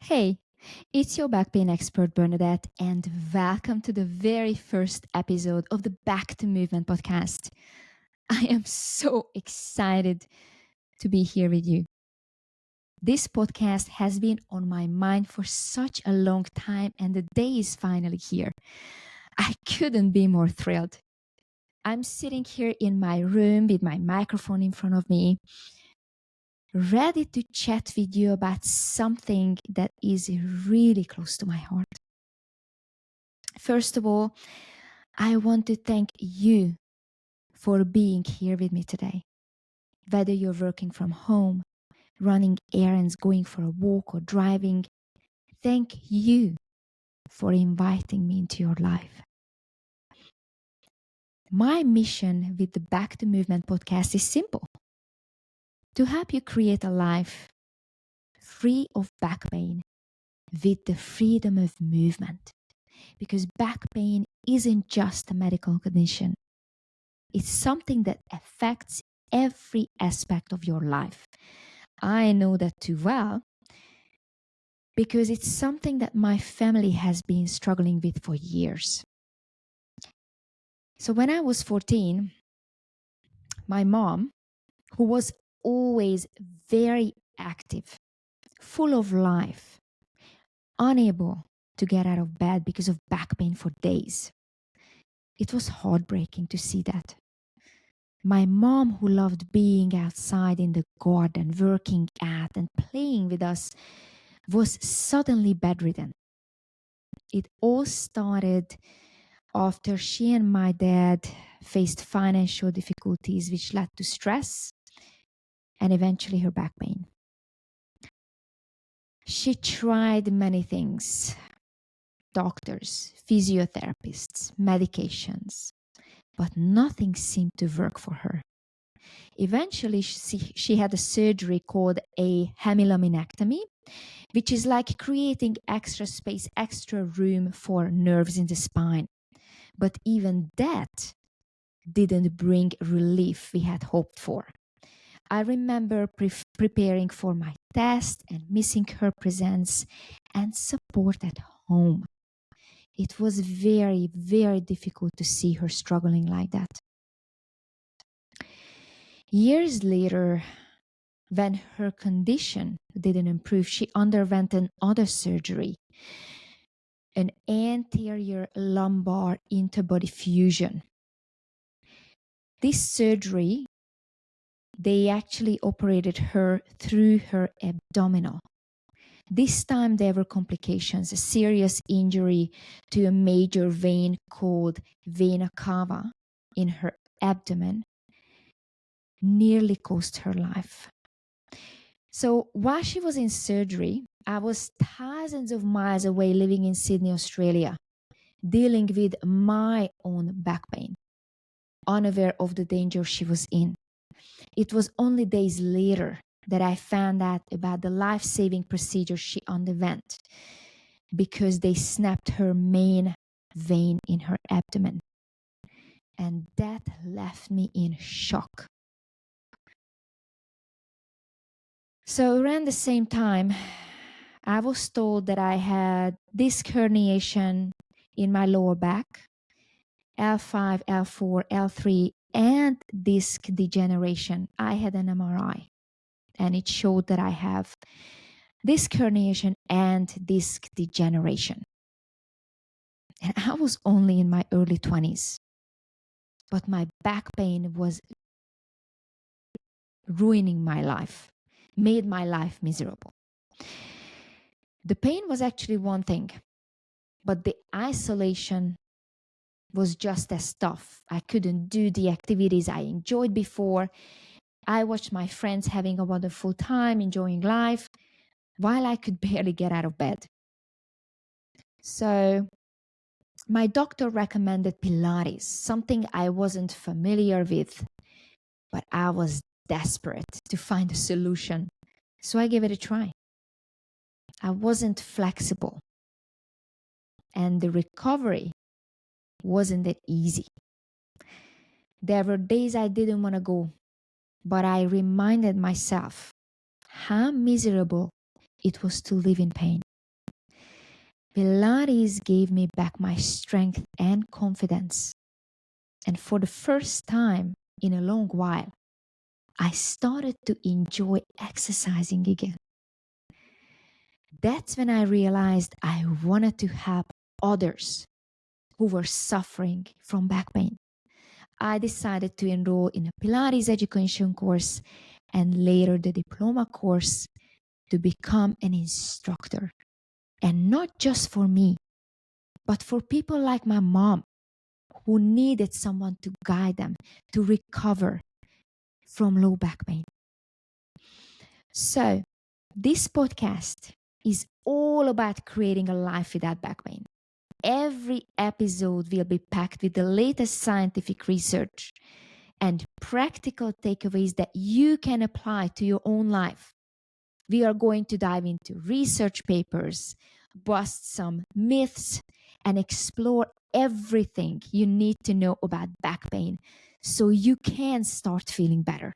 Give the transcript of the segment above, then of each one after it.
Hey, it's your back pain expert Bernadette, and welcome to the very first episode of the Back to Movement podcast. I am so excited to be here with you. This podcast has been on my mind for such a long time, and the day is finally here. I couldn't be more thrilled. I'm sitting here in my room with my microphone in front of me, ready to chat with you about something that is really close to my heart. First of all, I want to thank you for being here with me today. Whether you're working from home, running errands, going for a walk, or driving, thank you for inviting me into your life. My mission with the Back to Movement podcast is simple: to help you create a life free of back pain with the freedom of movement. Because back pain isn't just a medical condition. It's something that affects every aspect of your life. I know that too well because it's something that my family has been struggling with for years. So when I was 14, my mom, who was always very active, full of life, unable to get out of bed because of back pain for days. It was heartbreaking to see that. My mom, who loved being outside in the garden, working out and playing with us, was suddenly bedridden. It all started after she and my dad faced financial difficulties, which led to stress and eventually her back pain. She tried many things: doctors, physiotherapists, medications, but nothing seemed to work for her. Eventually, she had a surgery called a hemilaminectomy, which is like creating extra space, extra room for nerves in the spine. But even that didn't bring relief we had hoped for. I remember preparing for my test and missing her presence and support at home. It was very, very difficult to see her struggling like that. Years later, when her condition didn't improve, she underwent another surgery, an anterior lumbar interbody fusion. This surgery, they actually operated her through her abdominal. This time there were complications, a serious injury to a major vein called vena cava in her abdomen nearly cost her life. So while she was in surgery, I was thousands of miles away living in Sydney, Australia, dealing with my own back pain, unaware of the danger she was in. It was only days later that I found out about the life-saving procedure she underwent because they snapped her main vein in her abdomen. And that left me in shock. So around the same time, I was told that I had disc herniation in my lower back, L5, L4, L3, and disc degeneration. I had an MRI, and it showed that I have disc herniation and disc degeneration. And I was only in my early 20s, but my back pain was ruining my life, made my life miserable. The pain was actually one thing, but the isolation was just as tough. I couldn't do the activities I enjoyed before. I watched my friends having a wonderful time, enjoying life, while I could barely get out of bed. So my doctor recommended Pilates, something I wasn't familiar with, but I was desperate to find a solution. So I gave it a try. I wasn't flexible, and the recovery wasn't that easy. There were days I didn't want to go, but I reminded myself how miserable it was to live in pain. Pilates gave me back my strength and confidence. And for the first time in a long while, I started to enjoy exercising again. That's when I realized I wanted to help others who were suffering from back pain. I decided to enroll in a Pilates education course and later the diploma course to become an instructor. And not just for me, but for people like my mom who needed someone to guide them to recover from low back pain. So, this podcast is all about creating a life without back pain. Every episode will be packed with the latest scientific research and practical takeaways that you can apply to your own life. We are going to dive into research papers, bust some myths, and explore everything you need to know about back pain so you can start feeling better.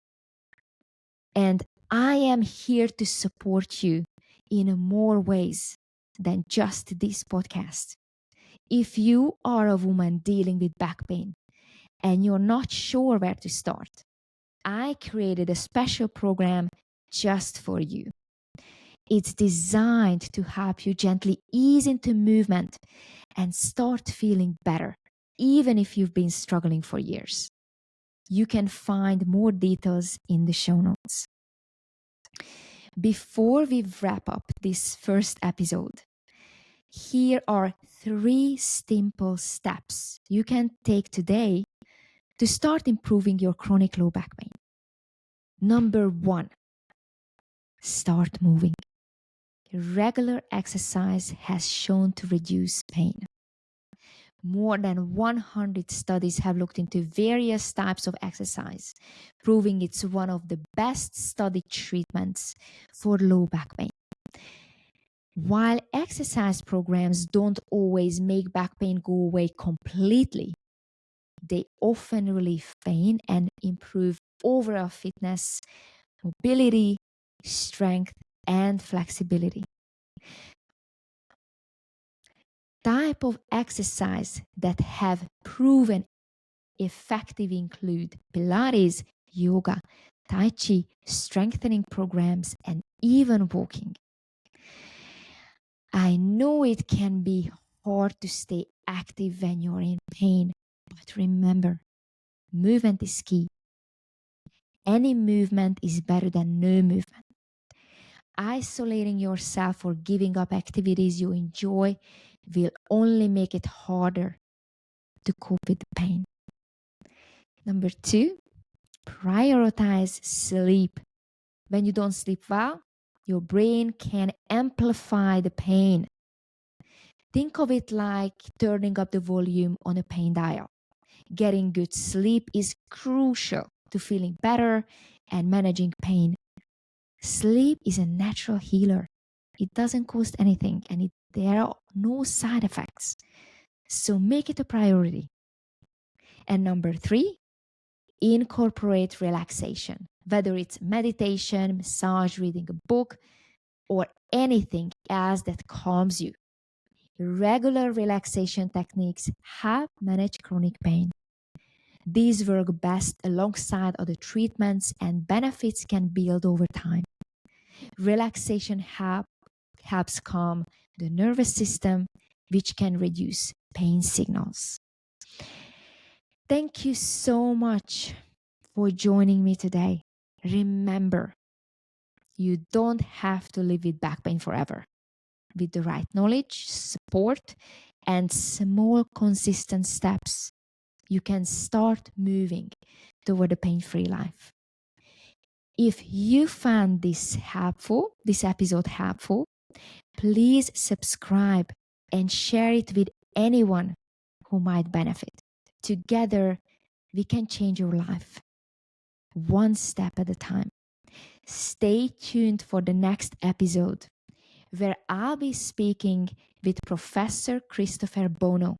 And I am here to support you in more ways than just this podcast. If you are a woman dealing with back pain and you're not sure where to start, I created a special program just for you. It's designed to help you gently ease into movement and start feeling better, even if you've been struggling for years. You can find more details in the show notes. Before we wrap up this first episode, here are 3 simple steps you can take today to start improving your chronic low back pain. Number 1, start moving. Regular exercise has shown to reduce pain. More than 100 studies have looked into various types of exercise, proving it's one of the best studied treatments for low back pain. While exercise programs don't always make back pain go away completely, they often relieve pain and improve overall fitness, mobility, strength, and flexibility. Type of exercise that have proven effective include Pilates, yoga, Tai Chi, strengthening programs, and even walking. I know it can be hard to stay active when you're in pain, but remember, movement is key. Any movement is better than no movement. Isolating yourself or giving up activities you enjoy will only make it harder to cope with the pain. Number 2, prioritize sleep. When you don't sleep well, your brain can amplify the pain. Think of it like turning up the volume on a pain dial. Getting good sleep is crucial to feeling better and managing pain. Sleep is a natural healer. It doesn't cost anything and there are no side effects. So make it a priority. And number 3, incorporate relaxation. Whether it's meditation, massage, reading a book, or anything else that calms you. Regular relaxation techniques help manage chronic pain. These work best alongside other treatments and benefits can build over time. Relaxation helps calm the nervous system, which can reduce pain signals. Thank you so much for joining me today. Remember, you don't have to live with back pain forever. With the right knowledge, support, and small consistent steps, you can start moving toward a pain-free life. If you found this episode helpful, please subscribe and share it with anyone who might benefit. Together, we can change your life, one step at a time. Stay tuned for the next episode, where I'll be speaking with Professor Christopher Bono.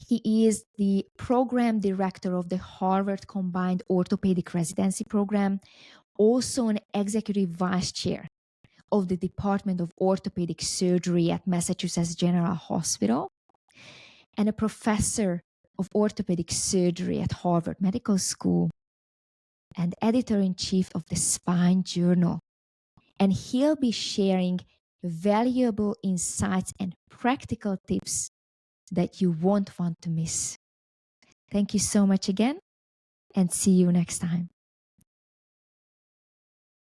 He is the program director of the Harvard Combined Orthopedic Residency Program, also an executive vice chair of the Department of Orthopedic Surgery at Massachusetts General Hospital and a professor of orthopedic surgery at Harvard Medical School and editor-in-chief of the Spine Journal. And he'll be sharing valuable insights and practical tips that you won't want to miss. Thank you so much again, and see you next time.